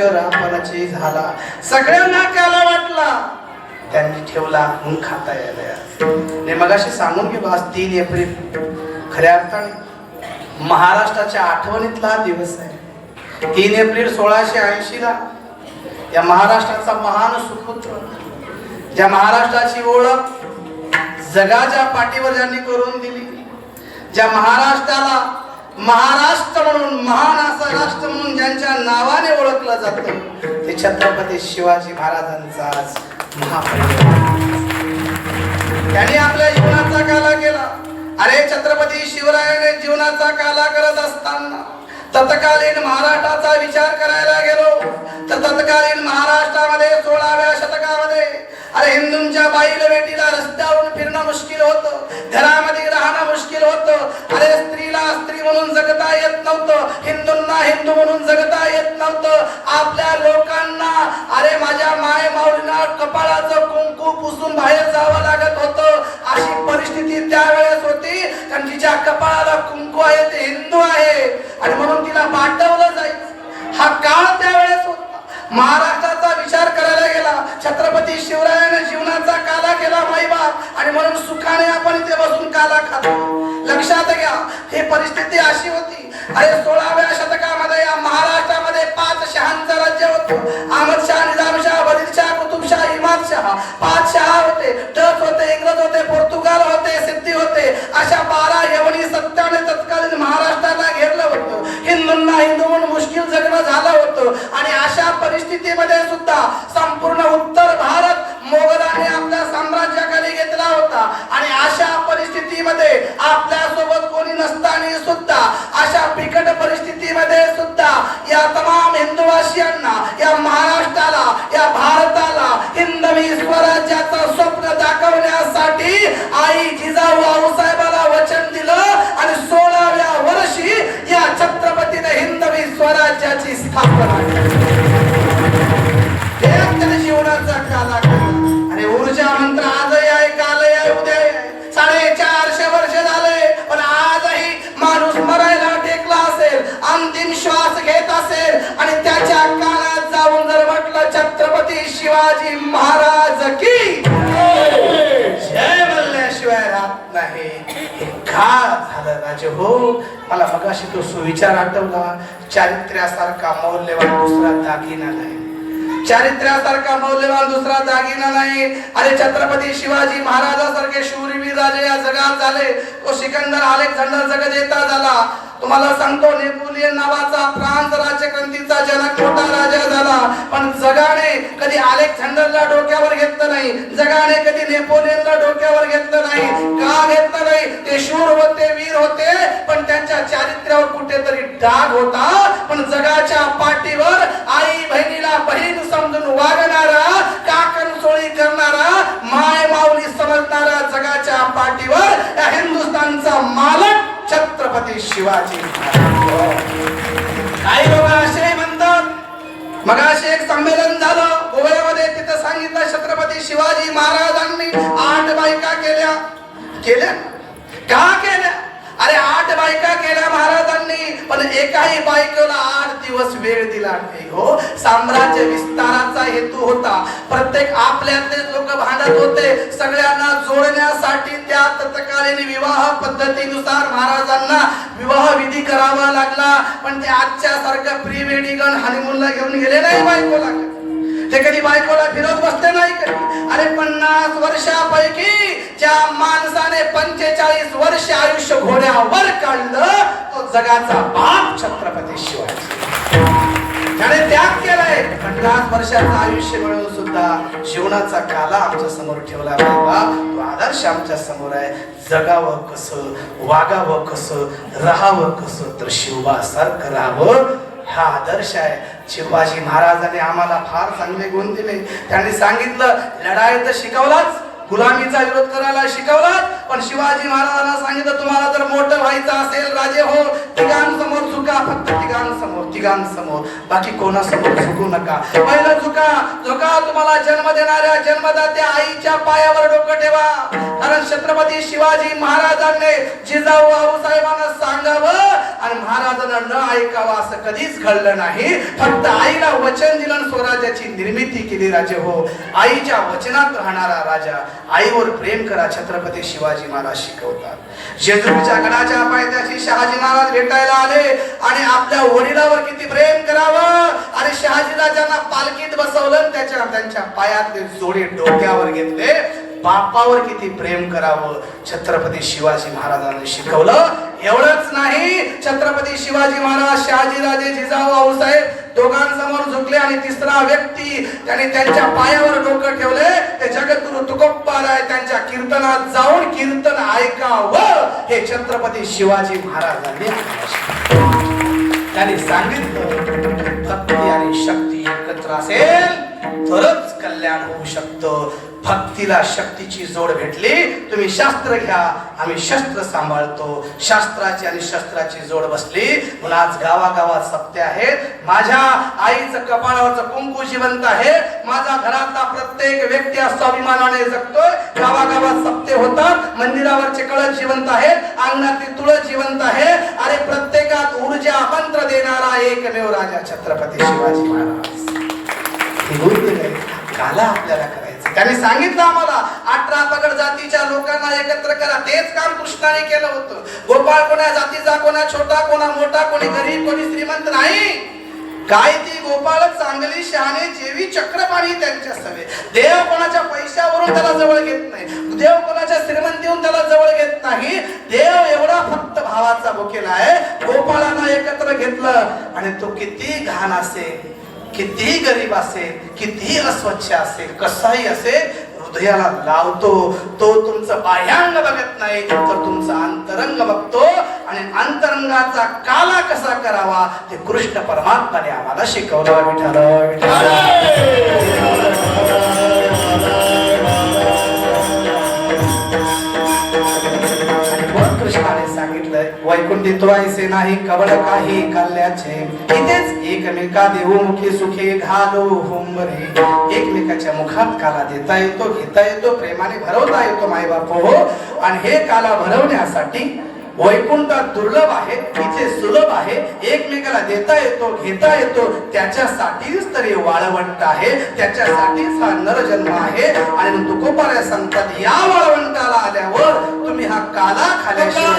रामपणाची झाला सगळ्यांना काला वाटला त्यांनी ठेवला म्हणून खाता यायला मगाशी सांगून गेलो आज 3 एप्रिल खऱ्या अर्थाने महाराष्ट्राच्या आठवणीतला दिवस आहे 3 एप्रिल 1680 ला या महाराष्ट्राचा महान सुपुत्र ज्या महाराष्ट्राची ओळख जगाच्या पाठीवर ज्यांनी करून दिली ज्या महाराष्ट्राला महाराष्ट्र म्हणून महान असा राष्ट्र म्हणून ज्यांच्या नावाने ओळखलं जातं ते छत्रपती शिवाजी महाराजांचा आज महापरिनिर्वाण त्यांनी आपल्या जीवनाचा काला केला। अरे छत्रपती शिवरायाने जीवनाचा काला करत असताना तत्कालीन महाराष्ट्राचा विचार करायला गेलो तर तत्कालीन महाराष्ट्रामध्ये 16व्या शतकामध्ये अरे हिंदूंच्या बाईला बेटीला रस्त्यावरून फिरणं मुश्किल होतं, घरामध्ये राहणं मुश्किल होतं। अरे स्त्रीला स्त्री म्हणून जगता येत नव्हतं, हिंदूंना हिंदू म्हणून जगता येत नव्हतं। आपल्या लोकांना अरे माझ्या माय माऊलींना कपाळाचं कुंकू पुसून बाहेर जावं लागत होतं। अशी परिस्थिती त्यावेळेस होती कारण तिच्या कपाळाला कुंकू आहे ते हिंदू आहे आणि म्हणून तिला पाठवलं जायचं। हा काळ त्यावेळेस होता। महाराष्ट्राचा विचार करायला गेला छत्रपती शिवरायाने जीवनाचा काला केला माईबाप आणि म्हणून सुखाने आपण इथे बसून काला खातो। लक्षात घ्या ही परिस्थिती अशी होती। अरे 16व्या शतकामध्ये या महाराष्ट्रामध्ये 5 शहांचं राज्य होतं। अहमदशाह, निजामशाह, वजीरशाह, कुतुबशाह, इमादशाह 5 शहा होते। डच होते, इंग्रज होते, पोर्तुगाल होते, सिद्धी होते। अशा 12 यवनी सत्ताने तत्कालीन महाराष्ट्राला घेरलं होतं। हिंदूंना हिंदू म्हणून मुश्किल जगणं झालं होतं आणि अशा परिस्थितीमध्ये सुद्धा संपूर्ण उत्तर भारत मोगलांनी आपल्या साम्राज्याखाली घेतला होता आणि अशा परिस्थितीमध्ये आपल्या सोबत कोणी नसताना सुद्धा अशा बिकट परिस्थितीमध्ये सुद्धा या तमाम हिंदुवासियांना या महाराष्ट्राला या भारताला हिंदवी स्वराज्याचं स्वप्न दाखवण्यासाठी आई जिजाऊ आऊसाहेबाला वचन दिलं आणि 16व्या वर्षी या छत्रपतीने हिंदवी स्वराज्याची स्थापना केली। जीवनाचा काला आणि ऊर्जा मंत्र आजही आहे, कालही आहे, उद्या आहे। 450 वर्ष झाले पण आजही माणूस मरायला टेकला असेल, अंतिम श्वास घेत असेल आणि त्याच्या कानात जाऊन जर म्हटलं छत्रपती शिवाजी महाराज की जय म्हणल्याशिवाय राहत नाही। का झालं राजे हो? मला मगाशी तो सुविचार आठवला, चारित्र्यासारखा मौल्यवान दुसरा दागिना नाही, चारित्र्यासारखा मौल्यवान दुसरा दागिना नाही। अरे छत्रपती शिवाजी महाराजासारखे शूरवीर राजे या जगात झाले। तो सिकंदर अलेक्झांडर जगजेता झाला। तुम्हाला सांगतो नेपोलियन नावाचा फ्रान्स राज्यक्रांतीचा जनक मोठा राजा झाला पण जगाने कधी अलेक्झांडरला डोक्यावर घेतलं नाही, जगाने कधी नेपोलियनला डोक्यावर घेतलं नाही। का घेतलं नाही? ते शूर होते, वीर होते पण त्यांच्या चारित्र्यावर कुठेतरी डाग होता। पण जगाच्या पाठीवर आई बहिणीला बहीण समजून वागणारा, काकण सोळी करणारा, माय माऊली समजणारा जगाच्या पाठीवर या हिंदुस्थानचा मालक छत्रपती शिवाजी। काही लोक असे म्हणतात मगाशी एक संमेलन झालं गोव्यामध्ये, तिथं सांगितलं छत्रपती शिवाजी महाराजांनी 8 बायका केल्या। का केल्या? अरे 8 बायका केल्या महाराजांनी पण एकाही बायकोला 8 दिवस वेळ दिला नाही हो। साम्राज्य विस्ताराचा हेतू होता। प्रत्येक आपल्यातले लोक भांडत होते, सगळ्यांना जोडण्यासाठी त्या तत्कालीन विवाह पद्धतीनुसार महाराजांना विवाह विधी करावा लागला। पण ते आजच्या सारखं प्री वेडिंग हनीमूनला घेऊन गेले नाही बायकोला, ते कधी बायकोला फिरवत बसते नाही कधी। अरे 50 वर्षापैकी ज्या माणसाने 45 वर्ष आयुष्य घोड्यावर काढलं तो जगाचा बाप छत्रपती शिवाजी। त्याने त्याग केलाय, 50 वर्षाचं आयुष्य मिळून सुद्धा जीवनाचा काला आमच्या समोर ठेवला बाबा। तो आदर्श आमच्या समोर आहे। जगावं कसं, वागावं कसं, राहावं कसं तर शिवबासारखं राहावं हा आदर्श आहे। शिवाजी महाराजांनी आम्हाला फार चांगले गुण दिले। त्यांनी सांगितलं लढाई तर शिकवलाच, गुलामीचा विरोध करायला शिकवलात पण शिवाजी महाराजांना सांगितलं तुम्हाला जर मोठं व्हायचं असेल राजे हो तिघांसमोर झुका, फक्त तिघांसमोर बाकी कोणासमोर झुकू नका। पहिलं झुका तुम्हाला जन्म देणाऱ्या जन्मदात्या आईच्या पायावर डोकं ठेवा। कारण छत्रपती शिवाजी महाराजांनी जिजाऊ आऊसाहेबांना सांगावं आणि महाराजांना न ऐकावं असं कधीच घडलं नाही. फक्त आईला वचन दिलं आणि स्वराज्याची निर्मिती केली. राजे हो, आईच्या वचनात राहणारा राजा. आईवर प्रेम करा, छत्रपती शिवाजी महाराज शिकवतात. जेजुरीच्या गडाच्या पायथ्याशी शहाजी महाराज भेटायला आले आणि आपल्या वडिलावर किती प्रेम करावं. आणि शहाजी राजांना पालखीत बसवलं, त्यांच्या पायातले जोडे डोक्यावर घेतले. बापावर किती प्रेम करावं छत्रपती शिवाजी महाराजांनी शिकवलं. एवढंच नाही, छत्रपती शिवाजी महाराज, शहाजीराजे, जिजाऊ आऊसाहेब दोघांसमोर झुकले आणि तिसरा व्यक्ती त्याने त्यांच्या पायावर डोकं ठेवले. ते जगद्गुरु तुकोबाराय त्यांच्या कीर्तनात जाऊन कीर्तन ऐकावं हे छत्रपती शिवाजी महाराजांनी त्यांनी सांगितलं. भक्ती आणि शक्ती एकत्र असेल तरच कल्याण होऊ शकतं. भक्तीला शक्तीची जोड भेटली. तुम्ही शास्त्र घ्या, आम्ही शस्त्र सांभाळतो. शास्त्राची आणि शस्त्राची जोड बसली म्हणून आज गावागावात सप्ते आहेत. माझ्या आईचं कपाळावरचं कुंकू जिवंत आहे. माझा घरातला प्रत्येक व्यक्ती स्वाभिमानाने जगतोय. गावागावात सप्ते होतात. मंदिरावरचे कळस जिवंत आहेत. अंगणातली तुळस जिवंत आहे. अरे प्रत्येकात ऊर्जा मंत्र देणारा एकमेव राजा छत्रपती शिवाजी महाराज. काला आपल्याला करायचं. त्यांनी सांगितलं आम्हाला 18 पगड जातीच्या लोकांना एकत्र करा. तेच काम कृष्णाने केलं होतं. गोपाळ कोणा जातीचा, कोणा छोटा, कोणा मोठा, कोणी गरीब, कोणी श्रीमंत नाही. काय ती गोपाळ चांगली, शहाणे, जेवी चक्रपाणी त्यांच्या सवे. देव कोणाच्या पैशावरून त्याला जवळ घेत नाही. देव कोणाच्या श्रीमंतीहून त्याला जवळ घेत नाही. देव एवढा फक्त भावाचा भुकेला आहे. गोपाळांना एकत्र घेतलं आणि तो किती घाण असेल, कितीही गरीब असेल, कितीही अस्वच्छ असेल, कसाही असेल, हृदयाला लावतो. तो तुमचं बाह्यांग बघत नाही तर तुमचं अंतरंग बघतो. आणि अंतरंगाचा काला कसा करावा ते कृष्ण परमात्माने आम्हाला शिकवलं. कृष्णाने सांगितलंय, वैकुंठी तोयसे नाही कवळ काही कल्याचे. इथेच एकमेका देवमुखी सुखे घालो हुंबरे. एकमेकाच्या मुखात काला देता येतो, घेता येतो, प्रेमाने भरवता येतो माय बाप हो. आणि हे काला भरवण्यासाठी वैकुंठात दुर्लभ आहे, इथे सुलभ आहे. एकमेकाला देता येतो, घेता येतो. त्याच्यासाठीच तरी वाळवंट आहे. त्याच्यासाठीच हा नरजन्म आहे. आणि तुकोबाराय सांगतात, या वाळवंटाला आल्यावर तुम्ही हा काला खाल्याशिवाय